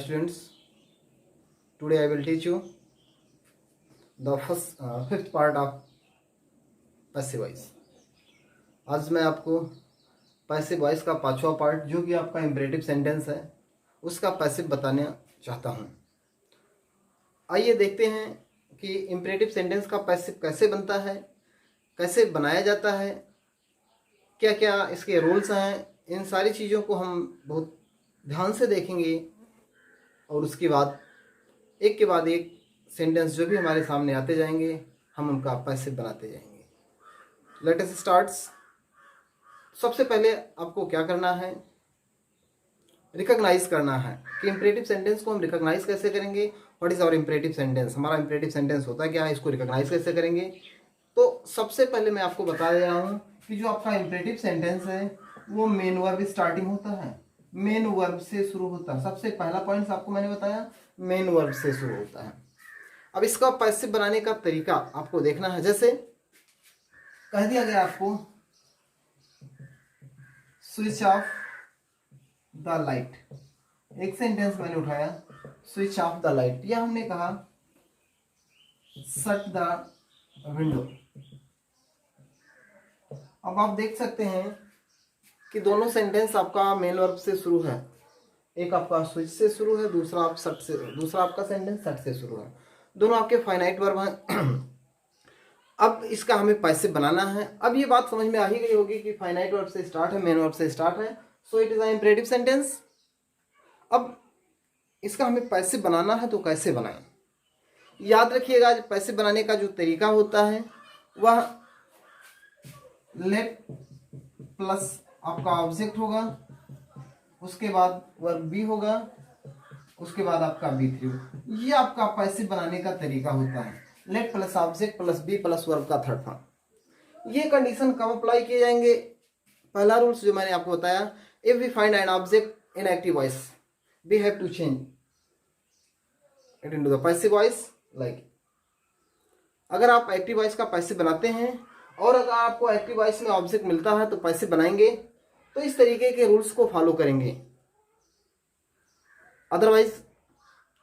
Hi students, today I will teach you the fifth part of passive voice. आज मैं आपको passive voice का पांचवा पार्ट जो कि आपका इम्परेटिव सेंटेंस है उसका पैसिव बताना चाहता हूँ। आइए देखते हैं कि इम्परेटिव सेंटेंस का पैसिव कैसे बनता है, कैसे बनाया जाता है, क्या क्या इसके रूल्स हैं। इन सारी चीज़ों को हम बहुत ध्यान से देखेंगे और उसके बाद एक के बाद एक सेंटेंस जो भी हमारे सामने आते जाएंगे हम उनका पैसिव बनाते जाएंगे। Let us start. सबसे पहले आपको क्या करना है, रिकॉग्नाइज करना है कि इम्परेटिव सेंटेंस को हम रिकॉग्नाइज कैसे करेंगे। What is our imperative sentence, हमारा इम्परेटिव सेंटेंस होता क्या है, इसको रिकॉग्नाइज कैसे करेंगे। तो सबसे पहले मैं आपको बता दे रहा हूँ कि जो आपका इम्परेटिव सेंटेंस है वो मेन वर्ब स्टार्टिंग होता है, मेन वर्ब से शुरू होता है। सबसे पहला पॉइंट आपको मैंने बताया मेन वर्ब से शुरू होता है। अब इसका पैसिव बनाने का तरीका आपको देखना है। जैसे कह दिया गया आपको स्विच ऑफ द लाइट, एक सेंटेंस मैंने उठाया स्विच ऑफ द लाइट, या हमने कहा शट द विंडो। अब आप देख सकते हैं कि दोनों सेंटेंस आपका मेन वर्ब से शुरू है, एक आपका स्विच से शुरू है, दूसरा आपका सेंटेंस शट से शुरू है। दोनों आपके फाइनाइट वर्ब हैं। अब इसका हमें पैसिव बनाना है। अब ये बात समझ में आ ही गई होगी कि फाइनाइट वर्ब से स्टार्ट है, मेन वर्ब से स्टार्ट है, so it is a imperative sentence. अब इसका हमें पैसिव बनाना है तो कैसे बनाएं। याद रखिएगा पैसिव बनाने का जो तरीका होता है वह लेट प्लस आपका ऑब्जेक्ट होगा, उसके बाद वर्ब बी होगा, उसके बाद आपका बी3 होगा। ये आपका पैसिव बनाने का तरीका होता है, let plus object plus B plus verb का थर्ड फॉर्म। ये कंडीशन कब अप्लाई किए जाएंगे। पहला रूल्स जो मैंने आपको बताया, if we find an object in active voice we have to change it into the passive voice. Like अगर आप एक्टिव वॉइस का पैसिव बनाते हैं और अगर आपको एक्टिव वॉइस में ऑब्जेक्ट मिलता है तो पैसिव बनाएंगे, तो इस तरीके के रूल्स को फॉलो करेंगे। अदरवाइज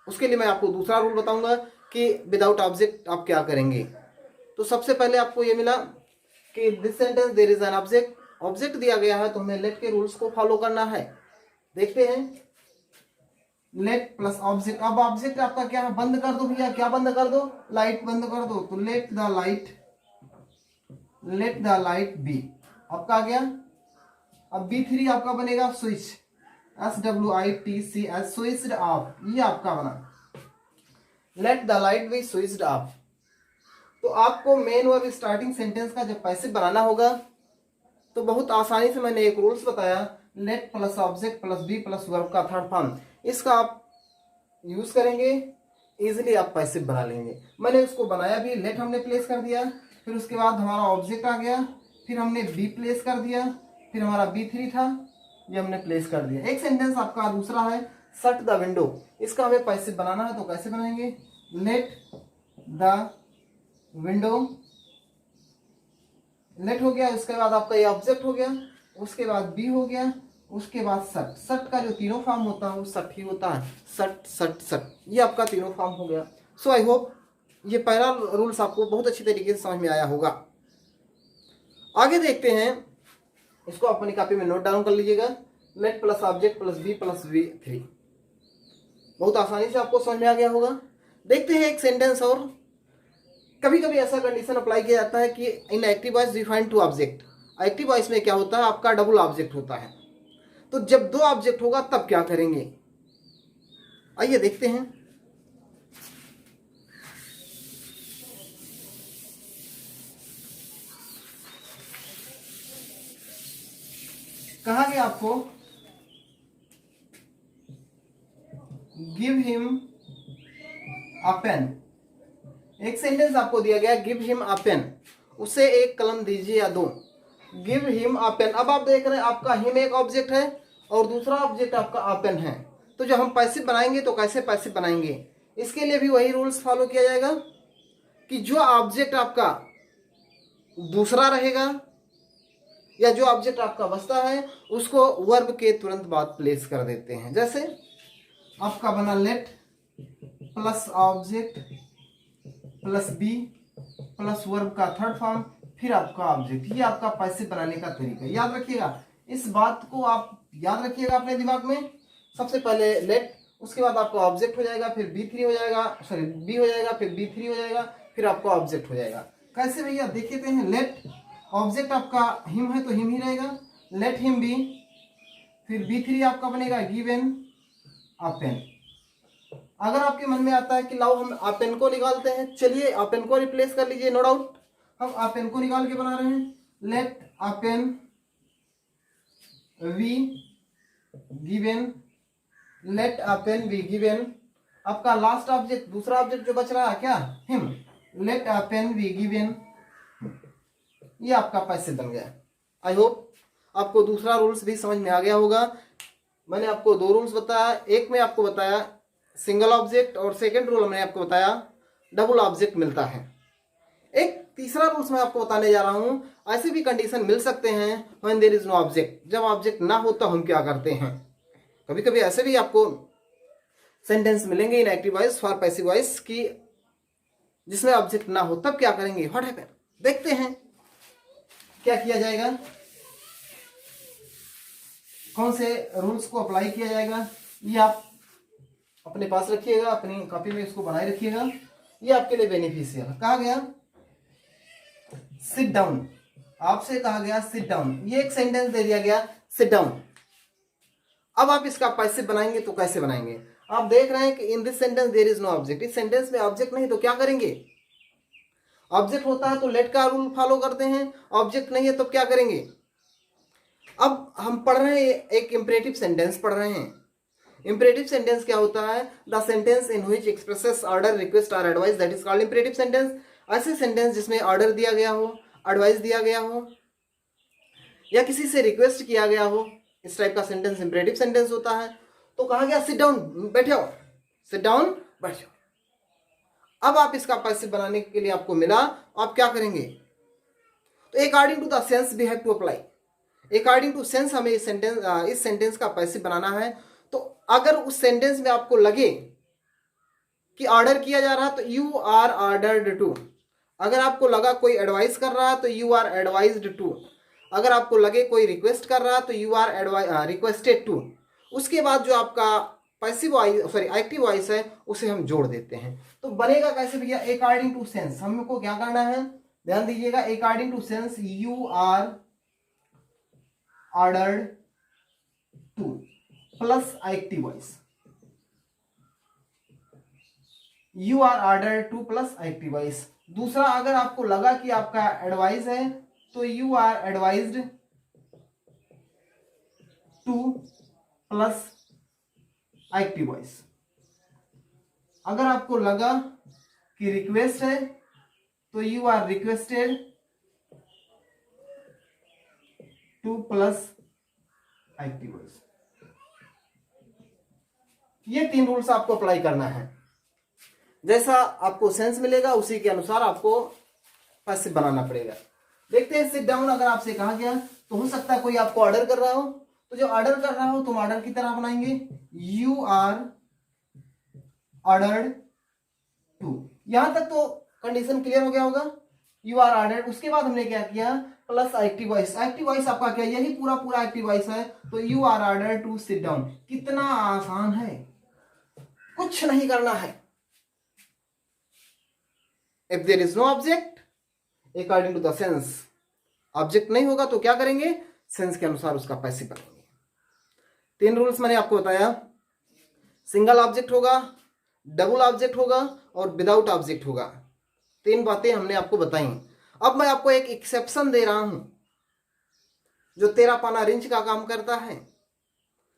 उसके लिए मैं आपको दूसरा रूल बताऊंगा कि विदाउट ऑब्जेक्ट आप क्या करेंगे। तो सबसे पहले आपको ये मिला कि this sentence there is an object, object दिया गया है तो हमें लेट के रूल्स को फॉलो करना है। देखते हैं लेट प्लस ऑब्जेक्ट। अब ऑब्जेक्ट आपका क्या है, बंद कर दो भैया, क्या बंद कर दो, लाइट बंद कर दो। तो लेट द लाइट बी आपका आ गया। अब बी3 आपका बनेगा स्विच, SWITCH, स्विच्ड ऑफ, ये आपका बना let the light B switched off. तो आपको मेन वर्ब स्टार्टिंग सेंटेंस का जब पैसिव बनाना होगा तो बहुत आसानी से मैंने एक रूल्स बताया, let plus object plus B plus verb का थर्ड फॉर्म, इसका आप यूज करेंगे, इजीली आप पैसिव बना लेंगे। मैंने उसको बनाया भी, लेट हमने प्लेस कर दिया, फिर उसके बाद हमारा ऑब्जेक्ट आ गया, फिर हमने बी प्लेस कर दिया, फिर हमारा बी3 था, ये हमने प्लेस कर दिया। एक सेंटेंस आपका दूसरा है शट द विंडो, इसका हमें पैसिव बनाना है तो कैसे बनाएंगे, लेट द विंडो, लेट हो गया, उसके बाद आपका ये ऑब्जेक्ट हो गया, उसके बाद बी हो गया, उसके बाद सट। सट का जो तीनों फॉर्म होता है वो सट ही होता है, सट सट सट, ये आपका तीनों फॉर्म हो गया। सो आई होप ये पहला रूल्स आपको बहुत अच्छी तरीके से समझ में आया होगा। आगे देखते हैं, इसको अपनी कॉपी में नोट डाउन कर लीजिएगा, let plus object plus B plus बी3, बहुत आसानी से आपको समझ में आ गया होगा। देखते हैं एक सेंटेंस और। कभी कभी ऐसा कंडीशन अप्लाई किया जाता है कि in active voice we find 2 object. Active voice में क्या होता है, आपका डबल ऑब्जेक्ट होता है, तो जब 2 ऑब्जेक्ट होगा तब क्या करेंगे, आइए देखते हैं। कहा गया आपको गिव हिम अ पेन, एक सेंटेंस आपको दिया गया गिव हिम अ पेन, उसे एक कलम दीजिए या दो, गिव हिम अ पेन। अब आप देख रहे हैं आपका हिम एक ऑब्जेक्ट है और दूसरा ऑब्जेक्ट आपका अ पेन है, तो जब हम पैसिव बनाएंगे तो कैसे पैसिव बनाएंगे, इसके लिए भी वही रूल्स फॉलो किया जाएगा कि जो ऑब्जेक्ट आपका दूसरा रहेगा या जो ऑब्जेक्ट आपका बचता है उसको वर्ब के तुरंत बाद प्लेस कर देते हैं। जैसे आपका बना let plus object plus B plus verb का थर्ड फॉर्म फिर आपका ऑब्जेक्ट। ये आपका पैसिव बनाने का तरीका, याद रखिएगा। इस बात को आप याद रखिएगा अपने दिमाग में। सबसे पहले लेट, उसके बाद आपका ऑब्जेक्ट हो जाएगा, फिर बी3 हो जाएगा, सॉरी बी हो जाएगा, फिर बी3 हो जाएगा, फिर आपका ऑब्जेक्ट हो जाएगा। कैसे भैया देखते हैं। लेट ऑब्जेक्ट आपका हिम है तो हिम ही रहेगा, लेट हिम बी, फिर बी3 आपका बनेगा गिवन अपेन। अगर आपके मन में आता है कि लाओ हम अपेन को निकालते हैं, चलिए अपेन को रिप्लेस कर लीजिए, नो डाउट। हम अपेन को निकाल के बना रहे हैं, let a pen be given, let a pen be given. आपका लास्ट ऑब्जेक्ट, दूसरा ऑब्जेक्ट जो बच रहा है क्या, him, let a pen be given. ये आपका पैसिव बन गया। आई होप आपको दूसरा रूल्स भी समझ में आ गया होगा। मैंने आपको दो रूल्स बताया, एक में आपको बताया सिंगल ऑब्जेक्ट और सेकंड रूल मैंने आपको बताया डबल ऑब्जेक्ट मिलता है। एक तीसरा रूल्स मैं आपको बताने जा रहा हूं, ऐसे भी कंडीशन मिल सकते हैं when there is no object. जब ऑब्जेक्ट ना हो तो हम क्या करते हैं। कभी कभी ऐसे भी आपको सेंटेंस मिलेंगे इन active voice for passive voice की जिसमें ऑब्जेक्ट ना हो, तब क्या करेंगे, व्हाट हैपन। देखते हैं क्या किया जाएगा, कौन से रूल्स को अप्लाई किया जाएगा। ये आप अपने पास रखिएगा, अपनी कॉपी में इसको बनाए रखिएगा, ये आपके लिए बेनिफिशियल। कहा गया सिट डाउन, आपसे कहा गया सिट डाउन, ये एक सेंटेंस दे दिया गया सिट डाउन। अब आप इसका पैसिव बनाएंगे तो कैसे बनाएंगे। आप देख रहे हैं कि in this sentence there is no object. इस सेंटेंस में ऑब्जेक्ट नहीं तो क्या करेंगे। ऑब्जेक्ट होता है तो लेट का रूल फॉलो करते हैं, ऑब्जेक्ट नहीं है तो क्या करेंगे। अब हम पढ़ रहे हैं एक इंपरेटिव सेंटेंस पढ़ रहे हैं। इंपरेटिव सेंटेंस क्या होता है, the sentence in which expresses order, request और advice, that is called imperative sentence. ऐसे सेंटेंस जिसमें ऑर्डर दिया गया हो, एडवाइस दिया गया हो या किसी से रिक्वेस्ट किया गया हो, इस टाइप का सेंटेंस इंपरेटिव सेंटेंस होता है। तो कहा गया सिट डाउन, बैठ जाओ, सिट डाउन, बैठ जाओ। अब आप इसका पैसिव बनाने के लिए आपको मिला, आप क्या करेंगे। तो according to the sense we have to apply, according to sense हमें इस सेंटेंस का पैसिव बनाना है। तो अगर उस सेंटेंस में आपको लगे कि ऑर्डर किया जा रहा है तो यू आर ऑर्डर्ड टू। अगर आपको लगा कोई एडवाइस कर रहा है तो यू आर एडवाइज्ड टू। अगर आपको लगे कोई रिक्वेस्ट कर रहा है तो यू आर रिक्वेस्टेड टू। उसके बाद जो आपका passive voice, sorry active voice है, उसे हम जोड़ देते हैं। तो बनेगा कैसे भैया, अकॉर्डिंग टू सेंस। हमको क्या करना है, ध्यान दीजिएगा, according to sense you are ordered to plus active voice, you are order to plus active voice. दूसरा, अगर आपको लगा कि आपका एडवाइस है तो you are advised to plus active voice. अगर आपको लगा कि रिक्वेस्ट है तो you are requested to plus active voice. ये तीन रूल्स आपको अप्लाई करना है। जैसा आपको सेंस मिलेगा उसी के अनुसार आपको पैसिव बनाना पड़ेगा। देखते हैं सिट डाउन अगर आपसे कहा गया तो हो सकता है कोई आपको ऑर्डर कर रहा हो, तो जो ऑर्डर कर रहा हो तुम ऑर्डर की तरह बनाएंगे, यू आर ऑर्डर्ड टू। यहां तक तो कंडीशन क्लियर हो गया होगा, यू आर ऑर्डर्ड। उसके बाद हमने क्या किया, plus active voice. Active voice आपका क्या, यही पूरा पूरा एक्टिव वॉइस है, तो you are ordered to sit down. कितना आसान है, कुछ नहीं करना है। If there is no object according to the sense, object नहीं होगा तो क्या करेंगे, सेंस के अनुसार उसका पैसिव बनाएंगे। तीन रूल्स मैंने आपको बताया, सिंगल ऑब्जेक्ट होगा, डबल ऑब्जेक्ट होगा और विदाउट ऑब्जेक्ट होगा। तीन बातें हमने आपको बताई। अब मैं आपको एक एक्सेप्शन दे रहा हूं जो तेरा पाना रिंच का काम करता है,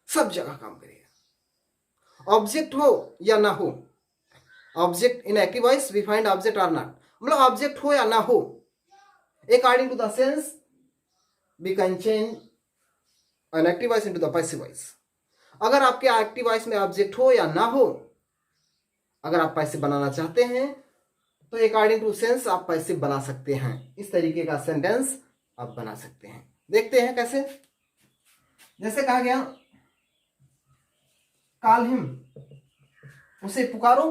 सब जगह काम करेगा, ऑब्जेक्ट हो या ना हो। Object in active voice we find object or not, मतलब ऑब्जेक्ट हो या ना हो, according to the sense we can change an active voice into the passive voice. अगर आपके एक्टिव वॉइस में ऑब्जेक्ट हो या ना हो, अगर आप पैसिव बनाना चाहते हैं तो अकॉर्डिंग टू सेंस आप पैसिव बना सकते हैं। इस तरीके का सेंटेंस आप बना सकते हैं। देखते हैं कैसे। जैसे कहा गया कॉल हिम, उसे पुकारो,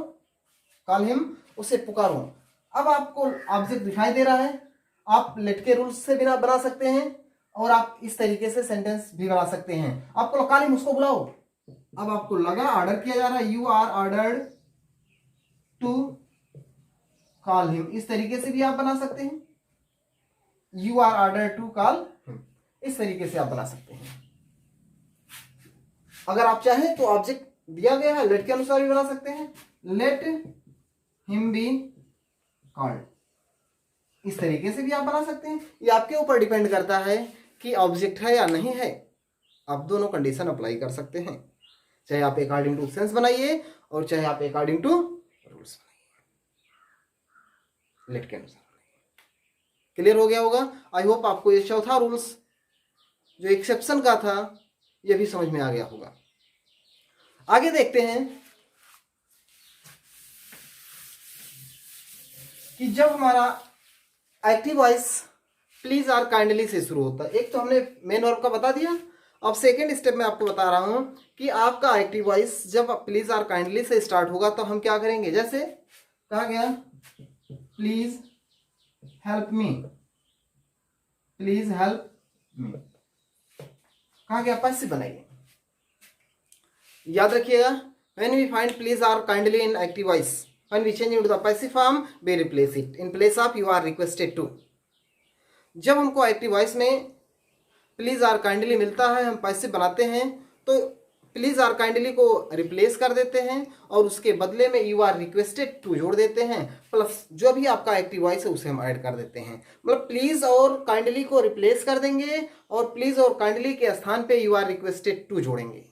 कॉल हिम, उसे पुकारो। अब आपको ऑब्जेक्ट दिखाई दे रहा है, आप लेट के रूल्स से बिना बना सकते हैं और आप इस तरीके से सेंटेंस भी बना सकते हैं। आपको कॉल हिम, उसको बुलाओ। अब आपको लगा ऑर्डर किया जा रहा है, you are ordered to call him, इस तरीके से भी आप बना सकते हैं। You are ordered to call him, इस तरीके से आप बना सकते हैं। अगर आप चाहें तो ऑब्जेक्ट दिया गया है, लेट के अनुसार भी बना सकते हैं, लेट हिम बी कॉल्ड, इस तरीके से भी आप बना सकते हैं। ये आपके ऊपर डिपेंड करता है कि ऑब्जेक्ट है या नहीं है। आप दोनों कंडीशन अप्लाई कर सकते हैं, चाहे आप अकॉर्डिंग टू सेंस बनाइए और चाहे आप अकॉर्डिंग टू रूल्स बनाइए, लेट के अनुसार बनाइए। क्लियर हो गया होगा। आई होप आपको ये चौथा रूल्स जो एक्सेप्शन का था ये भी समझ में आ गया होगा। आगे देखते हैं कि जब हमारा active voice please or kindly से शुरू होता है, एक तो हमने मेन वर्ब का बता दिया। अब सेकेंड स्टेप में आपको बता रहा हूं कि आपका एक्टिव वॉइस जब प्लीज आर काइंडली से स्टार्ट होगा तो हम क्या करेंगे। जैसे कहा गया please help me, please help me, कहा गया पैसिव बनाइए। याद रखिएगा, when we find please or kindly in active voice, when we change into the passive form we replace it in place of you are requested to। जब हमको active voice में please or kindly मिलता है, हम passive बनाते हैं तो please or kindly को रिप्लेस कर देते हैं और उसके बदले में यू आर रिक्वेस्टेड टू जोड़ देते हैं, प्लस जो भी आपका एक्टिव वॉइस है उसे हम ऐड कर देते हैं। मतलब प्लीज और काइंडली को रिप्लेस कर देंगे और प्लीज और काइंडली के स्थान पे यू आर रिक्वेस्टेड टू जोड़ेंगे।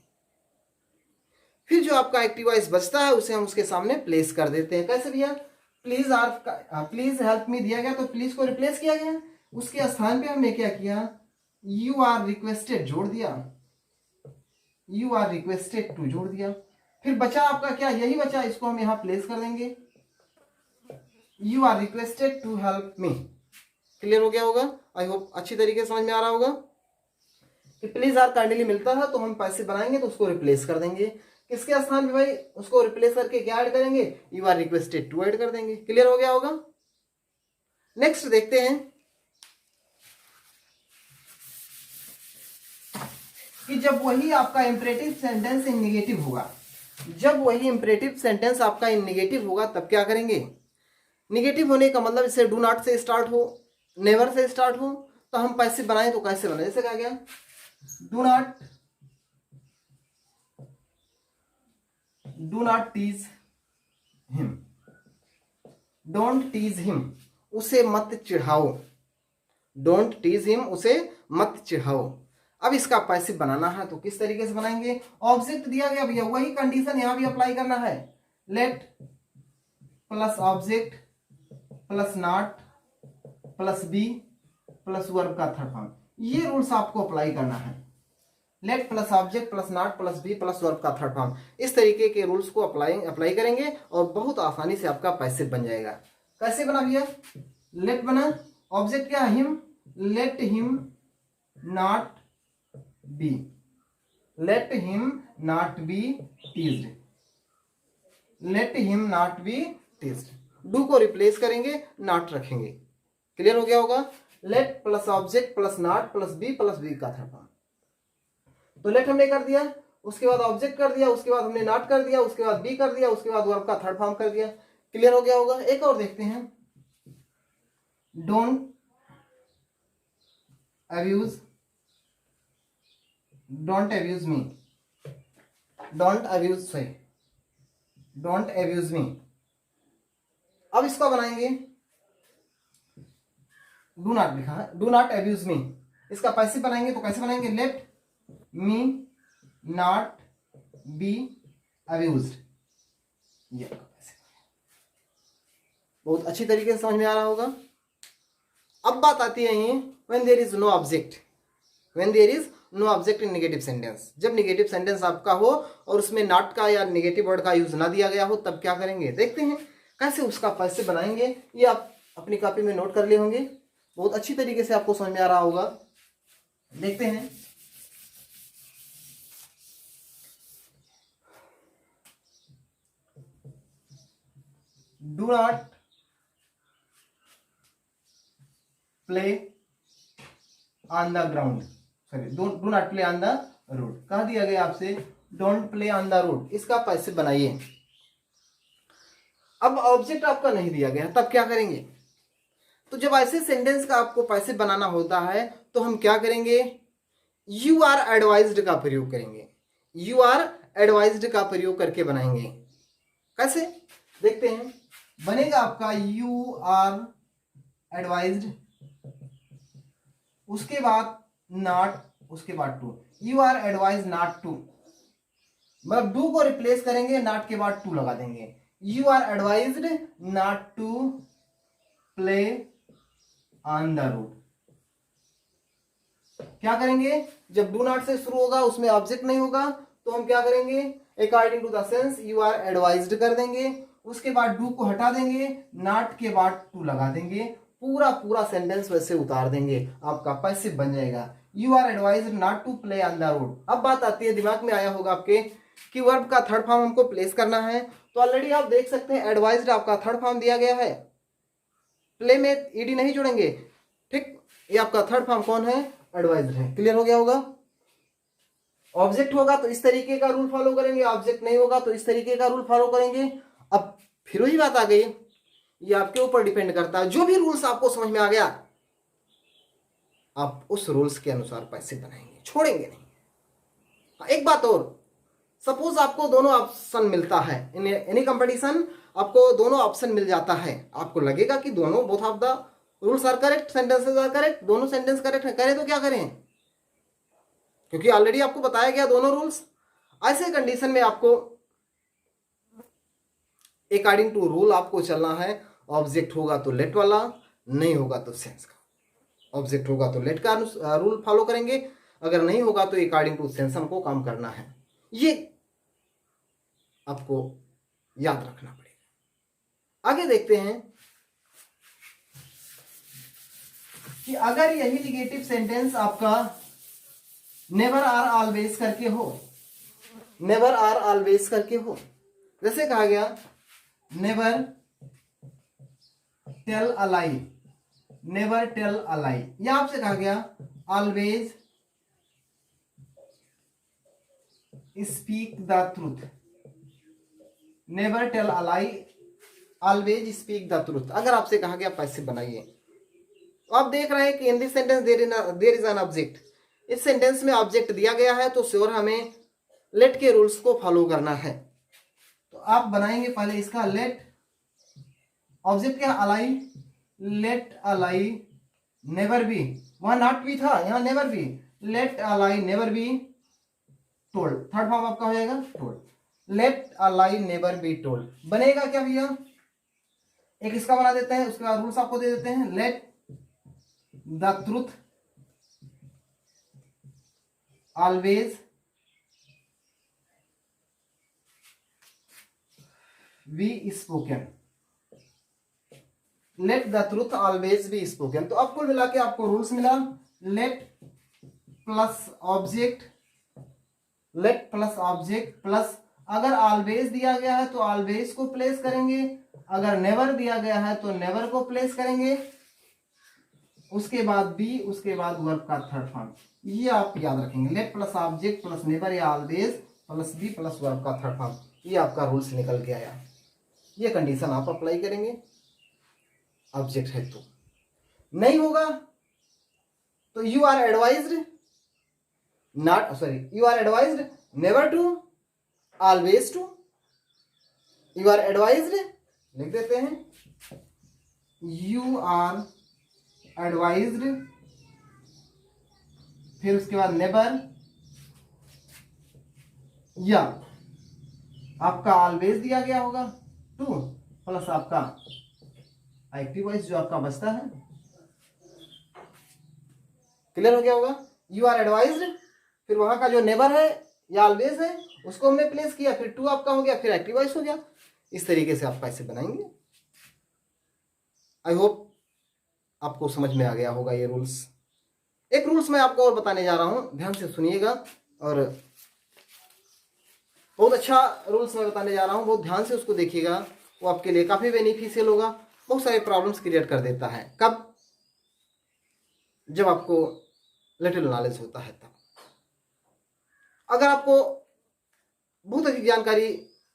फिर जो आपका एक्टिव वॉइस बचता है उसे हम उसके सामने प्लेस कर देते हैं। कैसे भैया, प्लीज हेल्प मी दिया गया तो प्लीज को रिप्लेस किया गया, उसके स्थान पे हमने क्या किया, यू आर रिक्वेस्टेड जोड़ दिया, यू आर रिक्वेस्टेड टू जोड़ दिया। फिर बचा आपका क्या, यही बचा, इसको हम यहां प्लेस कर देंगे, you are requested to help me. Clear हो गया होगा। आई होप अच्छी तरीके से समझ में आ रहा होगा कि प्लीज आर काइंडली मिलता है तो हम पैसिव बनाएंगे तो उसको रिप्लेस कर देंगे। किसके स्थान पे भाई, उसको रिप्लेस करके क्या ऐड करेंगे, you are requested to add कर देंगे। क्लियर हो गया होगा। नेक्स्ट देखते हैं कि जब वही आपका इंपरेटिव सेंटेंस इन निगेटिव होगा, जब वही इंपरेटिव सेंटेंस आपका इन निगेटिव होगा तब क्या करेंगे। निगेटिव होने का मतलब इसे डू नॉट से स्टार्ट हो, नेवर से स्टार्ट हो, तो हम पैसिव बनाए तो कैसे बने। जैसे कहा गया do not tease him, don't tease him, उसे मत चिढ़ाओ, डोंट टीज हिम, उसे मत चिढ़ाओ। अब इसका पैसिव बनाना है तो किस तरीके से बनाएंगे। ऑब्जेक्ट दिया गया भैया, वही कंडीशन यहां भी अप्लाई करना है, let plus object plus not plus B plus verb का थर्ड फॉर्म, ये रूल्स आपको अप्लाई करना है। Let plus object plus not plus B plus verb का थर्ड फॉर्म, इस तरीके के रूल्स को अप्लाई करेंगे और बहुत आसानी से आपका पैसिव बन जाएगा। कैसे बना भैया, लेट बना, ऑब्जेक्ट क्या, him, let him not be, let him not be teased, let him not be teased. Do को रिप्लेस करेंगे, नॉट रखेंगे। क्लियर हो गया होगा। Let plus object plus not plus be का थर्ड फॉर्म। तो लेट हमने कर दिया, उसके बाद ऑब्जेक्ट कर दिया, उसके बाद हमने नॉट कर दिया, उसके बाद बी कर दिया, उसके बाद वर्ब का थर्ड फॉर्म कर दिया। क्लियर हो गया होगा। एक और देखते हैं, don't abuse, don't abuse me, don't abuse, sorry don't abuse me. अब इसको बनाएंगे, डू नॉट लिखा है, डू नॉट अब्यूज मी, इसका पैसिव बनाएंगे तो कैसे बनाएंगे, let me not be abused. ये बहुत अच्छी तरीके से समझ में आ रहा होगा। अब बात आती है ये when there is no object, when there is no object in negative sentence. जब नेगेटिव सेंटेंस आपका हो और उसमें नॉट का या नेगेटिव वर्ड का यूज ना दिया गया हो तब क्या करेंगे। देखते हैं कैसे उसका पैसिव बनाएंगे, ये आप अपनी कॉपी में नोट कर लिए होंगे, बहुत अच्छी तरीके से आपको समझ में आ रहा होगा। देखते हैं, do not play on the ground, sorry do not play on the road, कह दिया गया आपसे don't play on the road, इसका पैसे बनाइए। अब ऑब्जेक्ट आपका नहीं दिया गया तब क्या करेंगे? तो जब ऐसे सेंटेंस का आपको पैसे बनाना होता है तो हम क्या करेंगे? यू आर एडवाइज्ड का प्रयोग करेंगे, यू आर एडवाइज्ड का प्रयोग करके बनाएंगे। कैसे देखते हैं? बनेगा आपका यू आर एडवाइज्ड, उसके बाद नॉट, उसके बाद to, you are advise not to, मतलब डू को रिप्लेस करेंगे, नॉट के बाद टू लगा देंगे। You are advised not to play on the road. क्या करेंगे? जब डू नॉट से शुरू होगा उसमें ऑब्जेक्ट नहीं होगा तो हम क्या करेंगे? According to the sense you are advised कर देंगे, उसके बाद डू को हटा देंगे, नॉट के बाद टू लगा देंगे, पूरा पूरा सेंटेंस वैसे उतार देंगे, आपका पैसिव बन जाएगा you are advised not to play on the road. अब बात आती है, दिमाग में आया होगा आपके कि वर्ब का थर्ड फॉर्म हमको प्लेस करना है, तो ऑलरेडी आप देख सकते हैं एडवाइज्ड आपका थर्ड फॉर्म दिया गया है, प्ले में ईडी नहीं जोड़ेंगे, ठीक? ये आपका थर्ड फॉर्म कौन है? एडवाइज्ड है। क्लियर हो गया होगा? ऑब्जेक्ट होगा तो इस तरीके का रूल फॉलो करेंगे, ऑब्जेक्ट नहीं होगा तो इस तरीके का रूल फॉलो करेंगे। अब फिर वही बात आ गई, ये आपके ऊपर डिपेंड करता है, जो भी रूल्स आपको समझ में आ गया आप उस रूल्स के अनुसार पैसे बनाएंगे, छोड़ेंगे नहीं। एक बात और, सपोज आपको दोनों ऑप्शन मिलता है, इन एनी कंपटीशन आपको दोनों ऑप्शन मिल जाता है, आपको लगेगा कि दोनों both of the rules are correct, sentences are correct, दोनों सेंटेंस करेक्ट है, करें तो क्या करें? क्योंकि ऑलरेडी आपको बताया गया दोनों रूल्स। ऐसे कंडीशन में आपको अकॉर्डिंग टू रूल आपको चलना है, ऑब्जेक्ट होगा तो लेट वाला, नहीं होगा तो सेंस का। ऑब्जेक्ट होगा तो लेट का रूल फॉलो करेंगे, अगर नहीं होगा तो अकॉर्डिंग टू सेंस हमको काम करना है, ये आपको याद रखना पड़ेगा। आगे देखते हैं कि अगर यही निगेटिव सेंटेंस आपका नेवर आर ऑलवेज करके हो, नेवर आर ऑलवेज करके हो, जैसे कहा गया never tell a lie, never tell a lie, या आपसे कहा गया always speak the truth, never tell a lie, always speak the truth. अगर आपसे कहा गया पैसे बनाइए, तो आप देख रहे हैं कि in this sentence there is an object, इस सेंटेंस में ऑब्जेक्ट दिया गया है तो श्योर हमें लेट के रूल्स को फॉलो करना है। तो आप बनाएंगे पहले इसका लेट, ऑब्जेक्ट क्या? Ali, let Ali never be, वहां नॉट बी था, यहां never be, let Ali never be told, third form आपका हो जाएगा told, let Ali never be told. बनेगा क्या भैया? एक इसका बना देते हैं, उसके बाद रूल्स आपको दे देते हैं, let the truth always be spoken, let the truth always be spoken. तो अब कुल मिला के आपको रूल्स मिला, late plus object, late plus object plus, अगर ऑलवेज दिया गया है तो ऑलवेज को प्लेस करेंगे, अगर नेवर दिया गया है तो नेवर को प्लेस करेंगे, उसके बाद बी, उसके बाद वर्ब का थर्ड फॉर्म, ये आप याद रखेंगे, let plus object plus never या always plus B plus verb का थर्ड फॉर्म, ये आपका रूल्स निकल के आया। ये कंडीशन आप अप्लाई करेंगे, ऑब्जेक्ट है तो, नहीं होगा तो you are advised not, sorry you are advised never to, always to, you are advised लिख देते हैं, यू आर एडवाइज्ड, फिर उसके बाद नेवर, या आपका ऑलवेज दिया गया होगा टू प्लस आपका एक्टिव वॉइस जो आपका बचता है। क्लियर हो गया होगा? यू आर एडवाइज्ड, फिर वहां का जो नेवर है या ऑलवेज है उसको हमने प्लेस किया, फिर टू आपका हो गया, फिर एक्टिव वॉइस हो गया। इस तरीके से आप पैसे बनाएंगे। आई होप आपको समझ में आ गया होगा ये रूल्स। एक रूल्स मैं आपको और बताने जा रहा हूं, ध्यान से सुनिएगा, और बहुत अच्छा रूल्स मैं बताने जा रहा हूं, बहुत ध्यान से उसको देखिएगा। वो आपके लिए काफ़ी बेनिफिशियल होगा। बहुत सारे प्रॉब्लम्स क्रिएट कर देता है। कब? जब आपको लिटिल नॉलेज होता है तब। अगर आपको बहुत अधिक जानकारी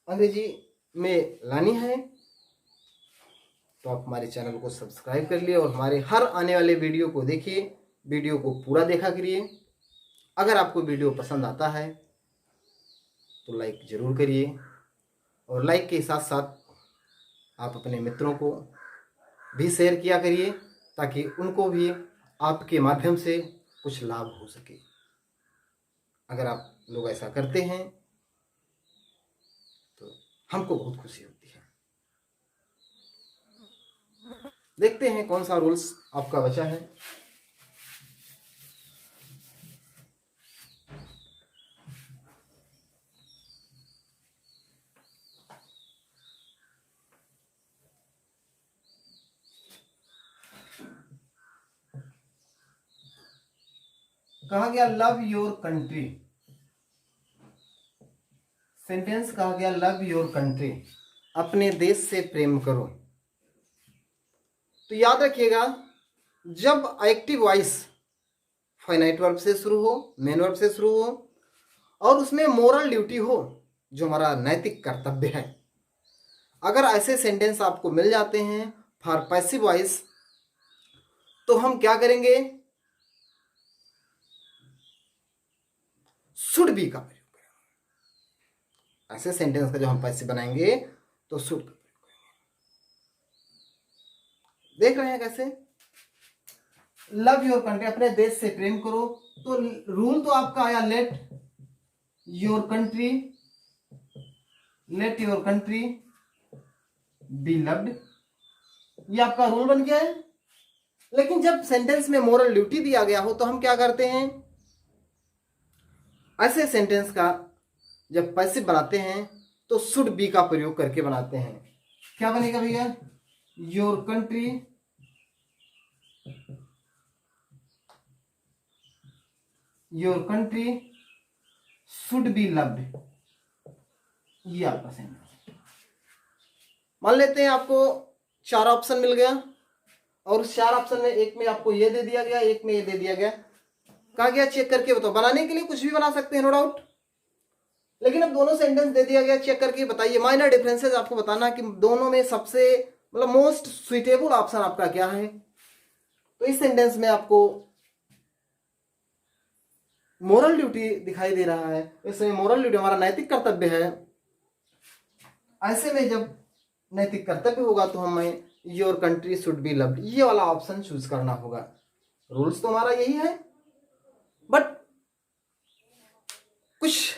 अंग्रेजी में लानी है तो आप हमारे चैनल को सब्सक्राइब कर लिए और हमारे हर आने वाले वीडियो को देखिए, वीडियो को पूरा देखा करिए। अगर आपको वीडियो पसंद आता है तो लाइक ज़रूर करिए, और लाइक के साथ साथ आप अपने मित्रों को भी शेयर किया करिए ताकि उनको भी आपके माध्यम से कुछ लाभ हो सके। अगर आप लोग ऐसा करते हैं तो हमको बहुत खुशी होती है। देखते हैं कौन सा रूल्स आपका बचा है। कहा गया लव योर कंट्री। सेंटेंस कहा गया लव योर कंट्री, अपने देश से प्रेम करो। तो याद रखिएगा, जब एक्टिव वॉइस फाइनाइट वर्ब से शुरू हो, मेन वर्ब से शुरू हो, और उसमें मोरल ड्यूटी हो, जो हमारा नैतिक कर्तव्य है, अगर ऐसे सेंटेंस आपको मिल जाते हैं फॉर पैसिव वॉइस, तो हम क्या करेंगे? शुड बी का प्रयोग करेंगे। ऐसे सेंटेंस का जब हम पैसिव बनाएंगे तो शुड का प्रयोग करेंगे। देख रहे हैं कैसे? लव योर कंट्री, अपने देश से प्रेम करो। तो रूल तो आपका आया let your country be loved, ये आपका रूल बन गया है। लेकिन जब सेंटेंस में मोरल ड्यूटी दिया गया हो तो हम क्या करते हैं? ऐसे सेंटेंस का जब पैसिव बनाते हैं तो शुड बी का प्रयोग करके बनाते हैं। क्या बनेगा भैया? Your country should be loved, ये आपका सेंटेंस। मान लेते हैं आपको 4 ऑप्शन मिल गया, और उस 4 ऑप्शन में एक में आपको ये दे दिया गया, एक में ये दे दिया गया। कहा गया चेक करके बताओ। बनाने के लिए कुछ भी बना सकते हैं, नो डाउट, लेकिन अब दोनों सेंटेंस दे दिया गया, चेक करके बताइए। माइनर डिफरेंसेस आपको बताना कि दोनों में सबसे मतलब मोस्ट सुइटेबल ऑप्शन आपका क्या है। तो इस सेंटेंस में आपको मोरल ड्यूटी दिखाई दे रहा है, इसमें मोरल ड्यूटी हमारा नैतिक कर्तव्य है। ऐसे में जब नैतिक कर्तव्य होगा तो हमें your country should be loved, ये वाला ऑप्शन चूज करना होगा। रूल्स तो हमारा यही है, बट कुछ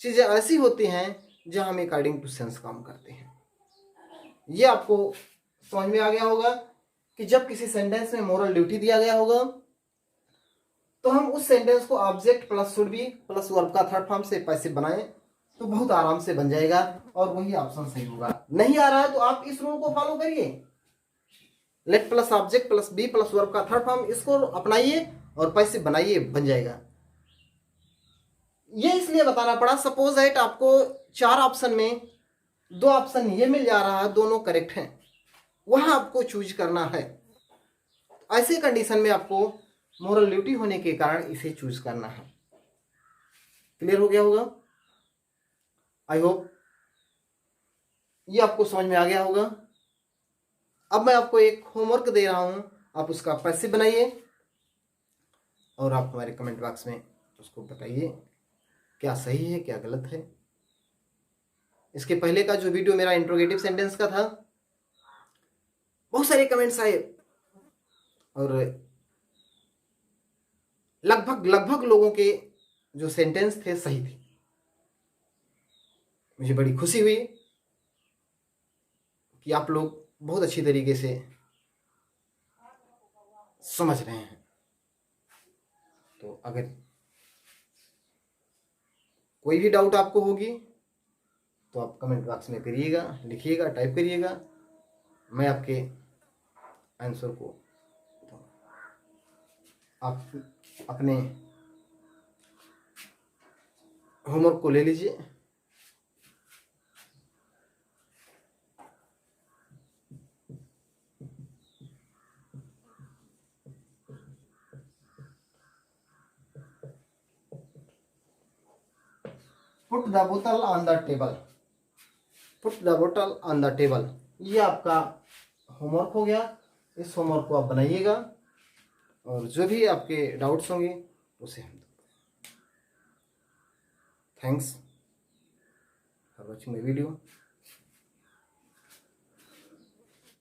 चीजें ऐसी होती हैं जो हम अकॉर्डिंग टू सेंस काम करते हैं। ये आपको समझ में आ गया होगा कि जब किसी सेंटेंस में मोरल ड्यूटी दिया गया होगा तो हम उस सेंटेंस को object plus should be plus verb का थर्ड फॉर्म से पैसिव बनाएं तो बहुत आराम से बन जाएगा और वही ऑप्शन सही होगा। नहीं आ रहा है तो आप इस रूल को फॉलो करिए, let plus object plus B plus verb का थर्ड फॉर्म, इसको अपनाइए और पैसिव बनाइए, बन जाएगा। ये इसलिए बताना पड़ा, सपोज दैट आपको 4 ऑप्शन में 2 ऑप्शन ये मिल जा रहा है, दोनों करेक्ट हैं, वहां आपको चूज करना है। ऐसी कंडीशन में आपको मोरल ड्यूटी होने के कारण इसे चूज करना है। क्लियर हो गया होगा? आई होप ये आपको समझ में आ गया होगा। अब मैं आपको एक होमवर्क दे रहा हूं, आप उसका पैसिव बनाइए और आप हमारे कमेंट बॉक्स में उसको बताइए क्या सही है क्या गलत है। इसके पहले का जो वीडियो मेरा इंट्रोगेटिव सेंटेंस का था, बहुत सारे कमेंट्स आए और लगभग लोगों के जो सेंटेंस थे सही थे। मुझे बड़ी खुशी हुई कि आप लोग बहुत अच्छी तरीके से समझ रहे हैं। तो अगर कोई भी डाउट आपको होगी तो आप कमेंट बॉक्स में करिएगा, लिखिएगा, टाइप करिएगा, मैं आपके आंसर को, आप अपने होमवर्क को ले लीजिए पुट द बोतल on the table, put the बोतल ऑन द टेबल। ये आपका होमवर्क हो गया। इस होमवर्क को आप बनाइएगा और जो भी आपके डाउट्स होंगे उसे हम thanks for watching my video.